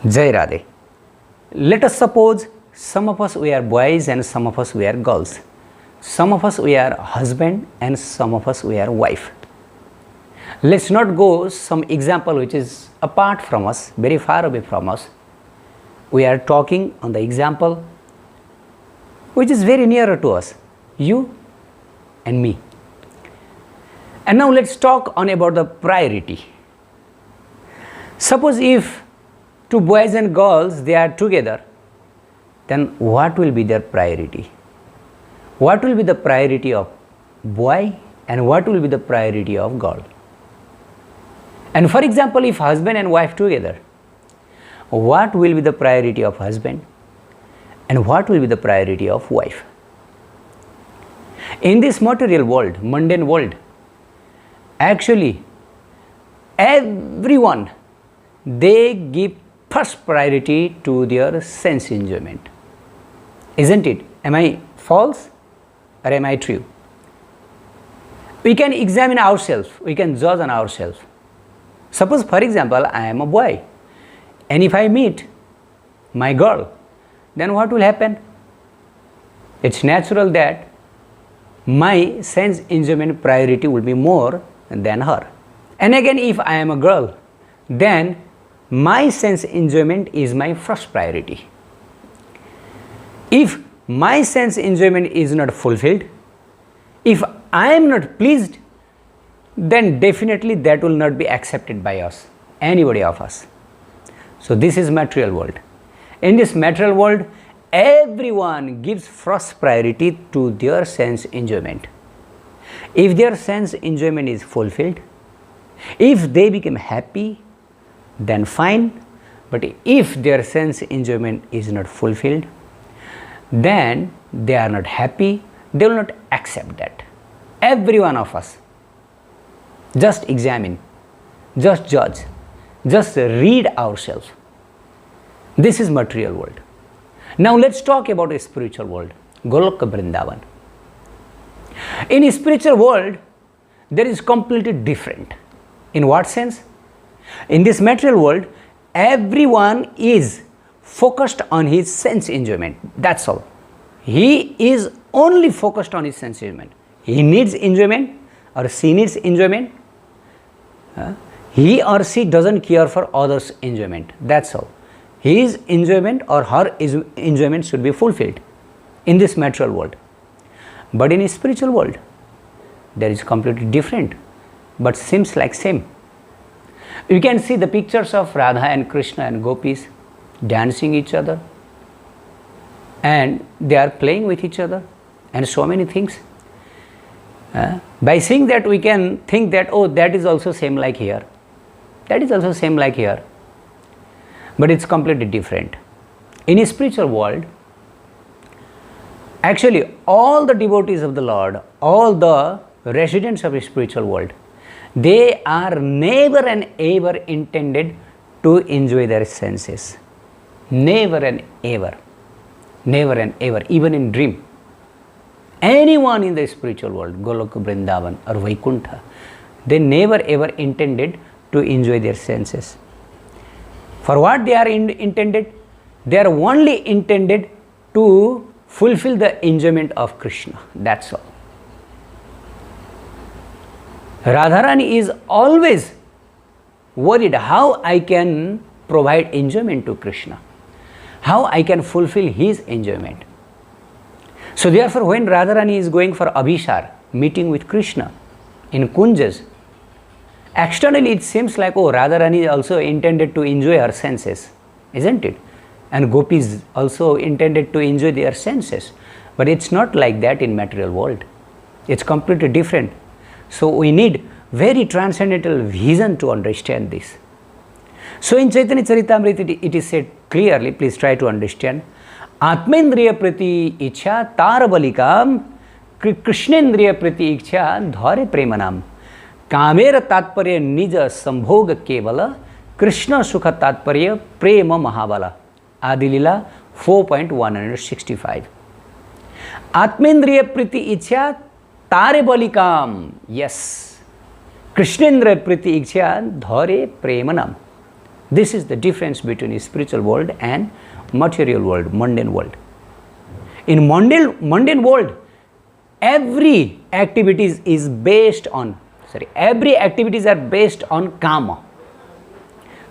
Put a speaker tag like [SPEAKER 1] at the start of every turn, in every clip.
[SPEAKER 1] Jai Radhe. Let us suppose some of us we are boys and some of us we are girls. Some of us we are husband and some of us we are wife. Let's not go some example which is apart from us, very far away from us. We are talking on the example which is very nearer to us, you and me. And now let's talk on about the priority. Suppose if two boys and girls they are together, then what will be their priority? What will be the priority of boy and what will be the priority of girl? And for example, if husband and wife together, what will be the priority of husband and what will be the priority of wife? In this material world, mundane world, actually everyone they give first priority to their sense enjoyment. Isn't it? Am I false or am I true? We can examine ourselves, we can judge on ourselves. Suppose for example I am a boy and if I meet my girl, then what will happen? It's natural that my sense enjoyment priority will be more than her. And again, if I am a girl, then my sense enjoyment is my first priority. If my sense enjoyment is not fulfilled, if I am not pleased, then definitely that will not be accepted by us, anybody of us. So this is material world. In this material world, everyone gives first priority to their sense enjoyment. If their sense enjoyment is fulfilled, if they become happy, then fine. But if their sense enjoyment is not fulfilled, then they are not happy, they will not accept that. Every one of us. Just examine, just judge, just read ourselves. This is material world. Now let's talk about a spiritual world, Goloka Vrindavan. In a spiritual world, there is completely different. In what sense? In this material world, everyone is focused on his sense enjoyment. That's all. He is only focused on his sense enjoyment. He needs enjoyment or she needs enjoyment. He or she doesn't care for others' enjoyment. That's all. His enjoyment or her enjoyment should be fulfilled in this material world. But in a spiritual world, there is completely different, but seems like same. You can see the pictures of Radha and Krishna and gopis dancing each other, and they are playing with each other, and so many things. By seeing that, we can think that, oh, that is also same like here. That is also same like here. But it's completely different. In a spiritual world, actually all the devotees of the Lord, all the residents of a spiritual world, they are never and ever intended to enjoy their senses. Never and ever. Never and ever, even in dream. Anyone in the spiritual world, Goloka Vrindavan or Vaikuntha, they never ever intended to enjoy their senses. For what they are intended? They are only intended to fulfill the enjoyment of Krishna. That's all. Radharani is always worried how I can provide enjoyment to Krishna, how I can fulfill his enjoyment. So therefore, when Radharani is going for Abhishar, meeting with Krishna in Kunjas, externally it seems like, oh, Radharani is also intended to enjoy her senses, isn't it? And gopis also intended to enjoy their senses. But it's not like that in material world. It's completely different. So we need very transcendental vision to understand this. So in Chaitanya Charitamrita it is said clearly, please try to understand. Atmendriya priti ichha tarabalikam krishnendriya priti ichha dhare premanam kamera tatparya nija sambhoga kevala krishna sukha tatparya prema mahabala. Adilila 4.165. Atmendriya priti ichha tare balikam. Yes. Krishnendriya priti ichha dhare premanam. This is the difference between spiritual world and material world, mundane world. In mundane world, every activities is based on, every activities are based on kama.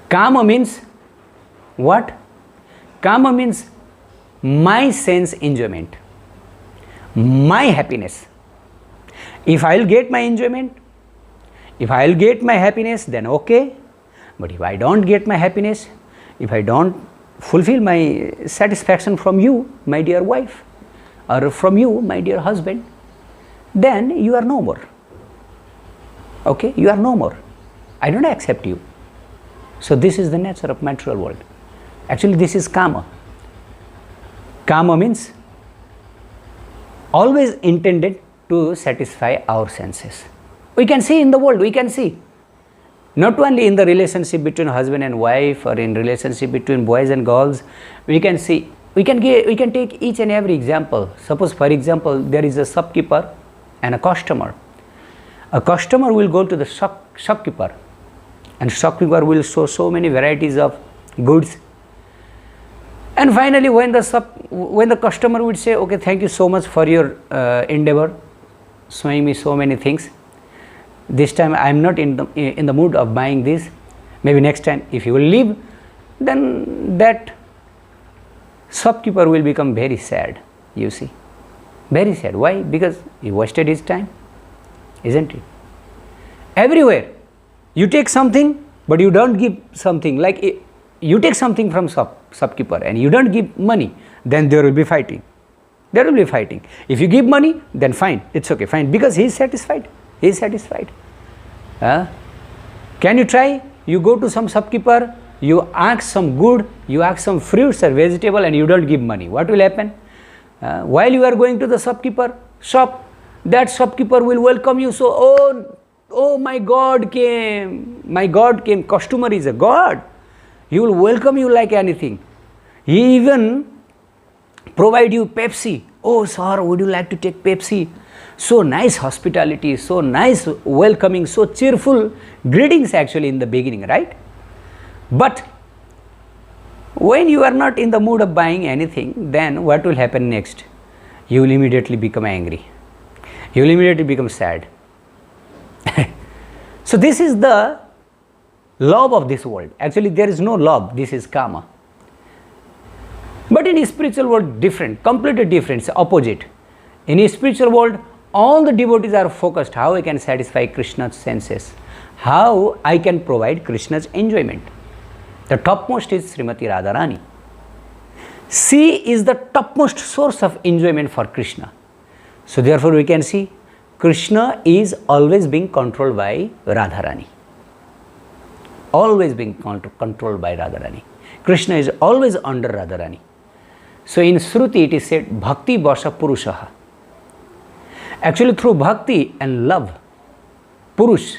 [SPEAKER 1] Kama means what? Kama means my sense enjoyment, my happiness. If I will get my enjoyment, if I will get my happiness, then okay. But if I don't get my happiness, if I don't fulfill my satisfaction from you, my dear wife, or from you, my dear husband, then you are no more. Okay, you are no more. I don't accept you. So this is the nature of material world. Actually, this is kama. Kama means always intended to satisfy our senses. We can see in the world, we can see. Not only in the relationship between husband and wife, or in relationship between boys and girls, we can see, we can take each and every example. Suppose, for example, there is a shopkeeper and a customer. A customer will go to the shopkeeper, and shopkeeper will show so many varieties of goods. And finally, when the customer would say, okay, thank you so much for your endeavor, showing me so many things. This time I am not in the mood of buying this. Maybe next time, if you will leave, then that shopkeeper will become very sad, you see. Very sad. Why? Because he wasted his time, isn't it? Everywhere, you take something, but you don't give something. Like you take something from shopkeeper and you don't give money, then there will be fighting. There will be fighting. If you give money, then fine, it's okay, fine, because he is satisfied. He is satisfied. Can you try? You go to some shopkeeper, you ask some good, you ask some fruits or vegetable, and you don't give money. What will happen? While you are going to the shopkeeper shop, that shopkeeper will welcome you. So, oh, my God came. My God came. Customer is a God. He will welcome you like anything. He even provide you Pepsi. Oh, sir, would you like to take Pepsi? So nice hospitality, so nice welcoming, so cheerful greetings actually in the beginning, right? But when you are not in the mood of buying anything, then what will happen next? You will immediately become angry. You will immediately become sad. So this is the love of this world. Actually, there is no love. This is kama. But in spiritual world, different, completely different, opposite. In spiritual world, all the devotees are focused how I can satisfy Krishna's senses, how I can provide Krishna's enjoyment. The topmost is Srimati Radharani. She is the topmost source of enjoyment for Krishna. So therefore we can see Krishna is always being controlled by Radharani. Always being controlled by Radharani. Krishna is always under Radharani. So in Shruti it is said, Bhakti Vasha Purushaha. Actually, through bhakti and love, Purush,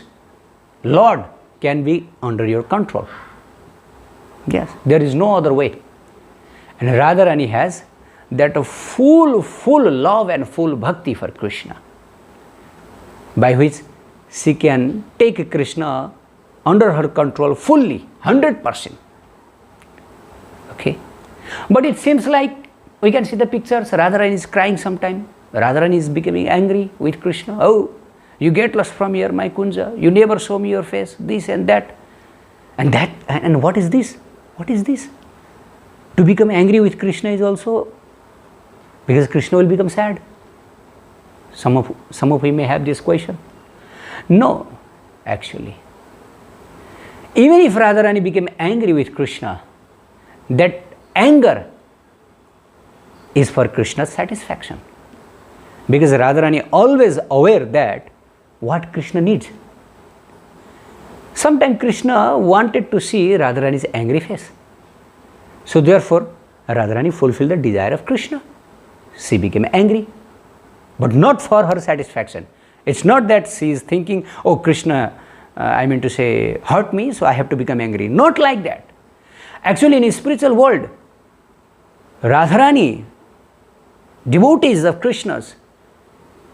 [SPEAKER 1] Lord, can be under your control. Yes, there is no other way. And Radharani has that full love and full bhakti for Krishna, by which she can take Krishna under her control fully, 100%. Okay. But it seems like we can see the pictures, Radharani is crying sometime. Radharani is becoming angry with Krishna. Oh, you get lost from here, my Kunja. You never show me your face, this and that. And what is this? What is this? To become angry with Krishna is also because Krishna will become sad. Some of you may have this question. No, actually. Even if Radharani became angry with Krishna, that anger is for Krishna's satisfaction. Because Radharani always aware that what Krishna needs. Sometimes Krishna wanted to see Radharani's angry face. So therefore, Radharani fulfilled the desire of Krishna. She became angry, but not for her satisfaction. It's not that she is thinking, oh Krishna, hurt me, so I have to become angry. Not like that. Actually, in a spiritual world, Radharani, devotees of Krishna's,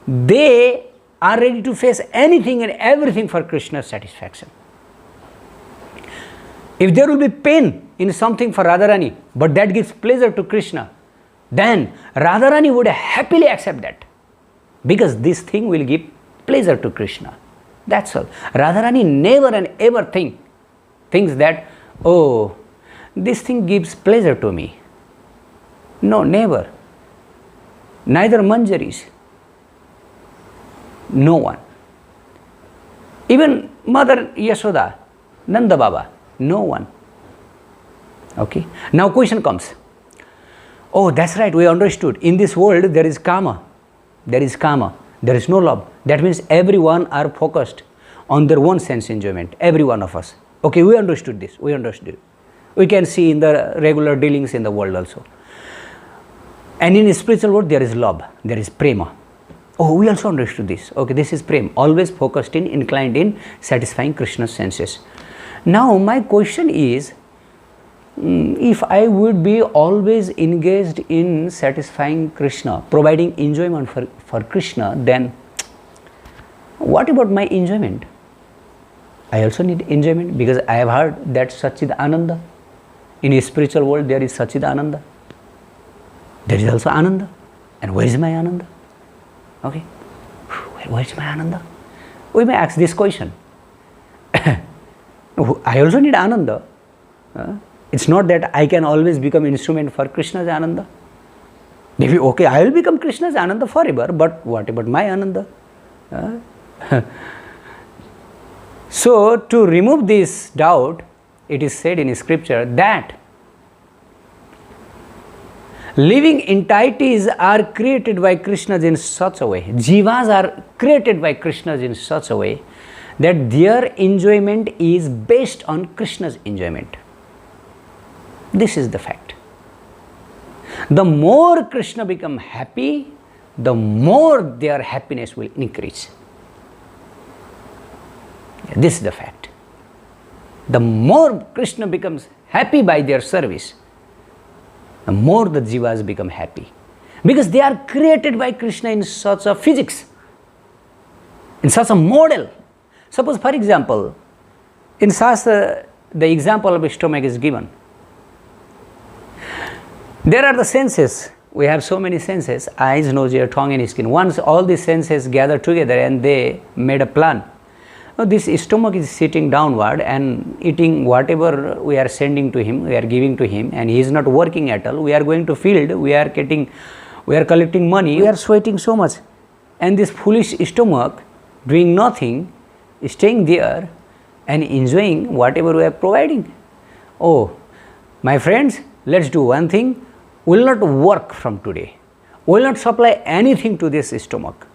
[SPEAKER 1] they are ready to face anything and everything for Krishna's satisfaction. If there will be pain in something for Radharani, but that gives pleasure to Krishna, then Radharani would happily accept that, because this thing will give pleasure to Krishna. That's all. Radharani never and ever thinks that, oh, this thing gives pleasure to me. No, never. Neither Manjaris. No one. Even Mother Yashoda, Nanda Baba, no one. Okay. Now question comes. Oh, that's right, we understood. In this world there is karma. There is karma. There is no love. That means everyone are focused on their own sense enjoyment. Every one of us. Okay, we understood this. We understood. We can see in the regular dealings in the world also. And in the spiritual world there is love. There is prema. Oh, we also understood this. Okay, this is prema. Always focused in, inclined in satisfying Krishna's senses. Now my question is, if I would be always engaged in satisfying Krishna, providing enjoyment for Krishna, then what about my enjoyment? I also need enjoyment, because I have heard that Satchid Ananda. In a spiritual world there is Satchid Ananda. There is also Ananda. And where is my Ananda? Okay. Where is my Ananda? We may ask this question. I also need Ananda. It's not that I can always become instrument for Krishna's Ananda. Maybe, okay, I will become Krishna's Ananda forever, but what about my Ananda? So, to remove this doubt, it is said in scripture that living entities are created by Krishna in such a way, jivas are created by Krishna in such a way that their enjoyment is based on Krishna's enjoyment. This is the fact. The more Krishna become happy, the more their happiness will increase. This is the fact. The more Krishna becomes happy by their service, the more the jivas become happy. Because they are created by Krishna in such a physics, in such a model. Suppose, for example, in Shastra, the example of a stomach is given. There are the senses. We have so many senses: eyes, nose, ear, tongue and skin. Once all these senses gather together and they made a plan. Now this stomach is sitting downward and eating whatever we are sending to him, we are giving to him, and he is not working at all. We are going to field, we are collecting money, we are sweating so much. And this foolish stomach doing nothing, staying there and enjoying whatever we are providing. Oh, my friends, let's do one thing. We will not work from today. We will not supply anything to this stomach.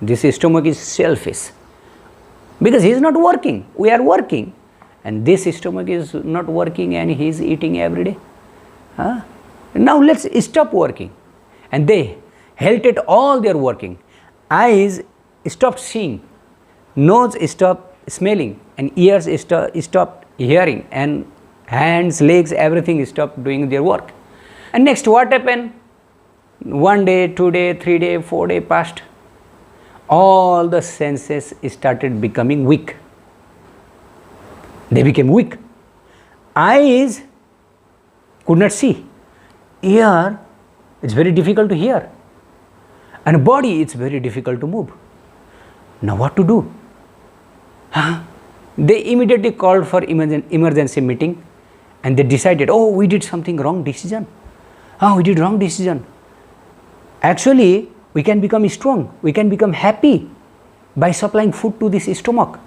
[SPEAKER 1] This stomach is selfish. Because he is not working, we are working, and this stomach is not working and he is eating every day. Now let's stop working. And they halted all their working. Eyes stopped seeing, nose stopped smelling, and ears stopped hearing, and hands, legs, everything stopped doing their work. And next what happened? 1 day, 2 days, 3 days, 4 days passed. All the senses started becoming weak. They became weak. Eyes could not see. Ear, it's very difficult to hear. And body, it's very difficult to move. Now what to do? They immediately called for emergency meeting, and they decided, oh, we did something wrong decision. We did wrong decision. Actually, we can become strong, we can become happy by supplying food to this stomach.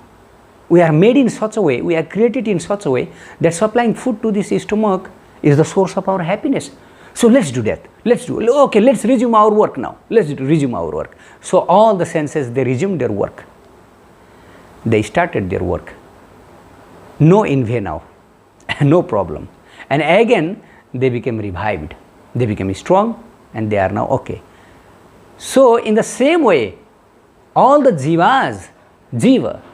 [SPEAKER 1] We are made in such a way, we are created in such a way that supplying food to this stomach is the source of our happiness. So let's do that. Okay, let's resume our work now. Let's resume our work. So all the senses, they resumed their work. They started their work. No envy now, no problem. And again, they became revived. They became strong and they are now okay. So in the same way, all the jiva,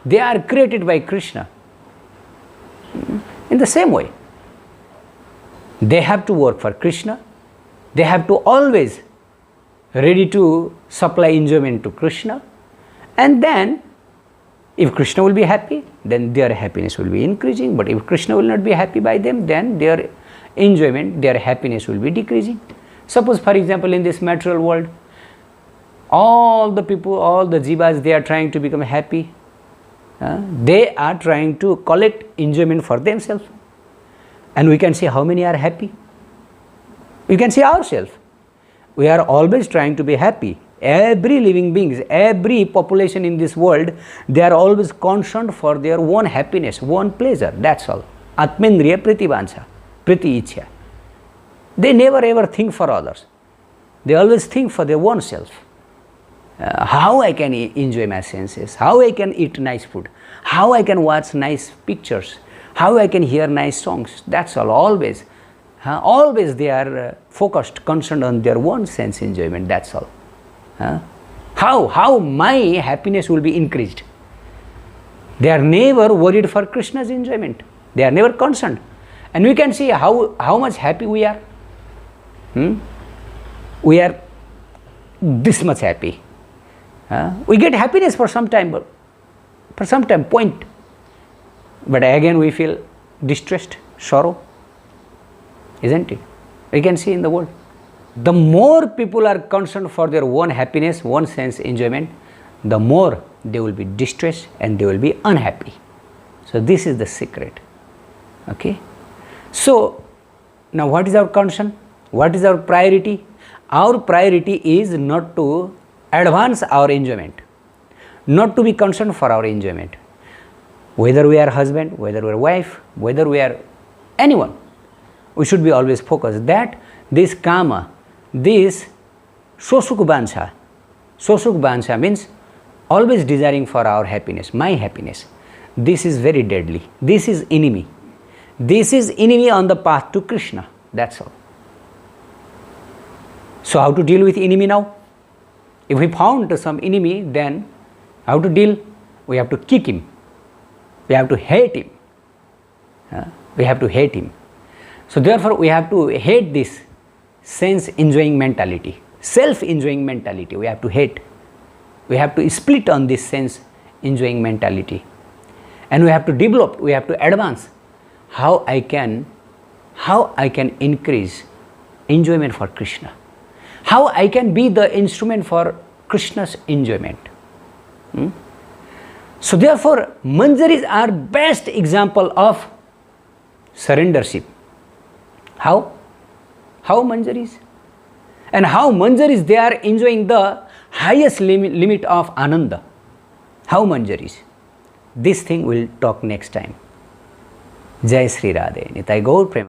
[SPEAKER 1] they are created by Krishna. In the same way, they have to work for Krishna. They have to always ready to supply enjoyment to Krishna. And then If Krishna will be happy, then their happiness will be increasing. But if Krishna will not be happy by them, then their enjoyment, their happiness will be decreasing. Suppose, for example, in this material world, all the people, all the jivas, they are trying to become happy. They are trying to collect enjoyment for themselves. And we can see how many are happy. We can see ourselves. We are always trying to be happy. Every living beings, every population in this world, they are always concerned for their own happiness, own pleasure. That's all. Atmendriya pritibhansha, priti ichha. They never ever think for others. They always think for their own self. How I can enjoy my senses, how I can eat nice food, how I can watch nice pictures, how I can hear nice songs. That's all. Always. Always they are focused, concerned on their own sense enjoyment. That's all. How my happiness will be increased. They are never worried for Krishna's enjoyment. They are never concerned. And we can see how much happy we are. We are this much happy. We get happiness for some time, point. But again we feel distressed, sorrow. Isn't it? We can see in the world. The more people are concerned for their own happiness, own sense enjoyment, the more they will be distressed and they will be unhappy. So this is the secret. Okay. So now what is our concern? What is our priority? Our priority is not to advance our enjoyment, not to be concerned for our enjoyment. Whether we are husband, whether we are wife, whether we are anyone, we should be always focused that this kama, this sosuk bansha means always desiring for our happiness, my happiness. This is very deadly. This is enemy. This is enemy on the path to Krishna. That's all. So how to deal with enemy now? If we found some enemy, then how to deal? We have to kick him. We have to hate him. We have to hate him. So therefore we have to hate this sense enjoying mentality, self enjoying mentality. We have to hate. We have to split on this sense enjoying mentality. And we have to develop, we have to advance how I can increase enjoyment for Krishna. How I can be the instrument for Krishna's enjoyment. So therefore manjaris are best example of surrendership. How manjaris? And how manjaris they are enjoying the highest limit of ananda. How manjaris? This thing we'll talk next time. Jai Shree Radha. Nitai Gaur Prem.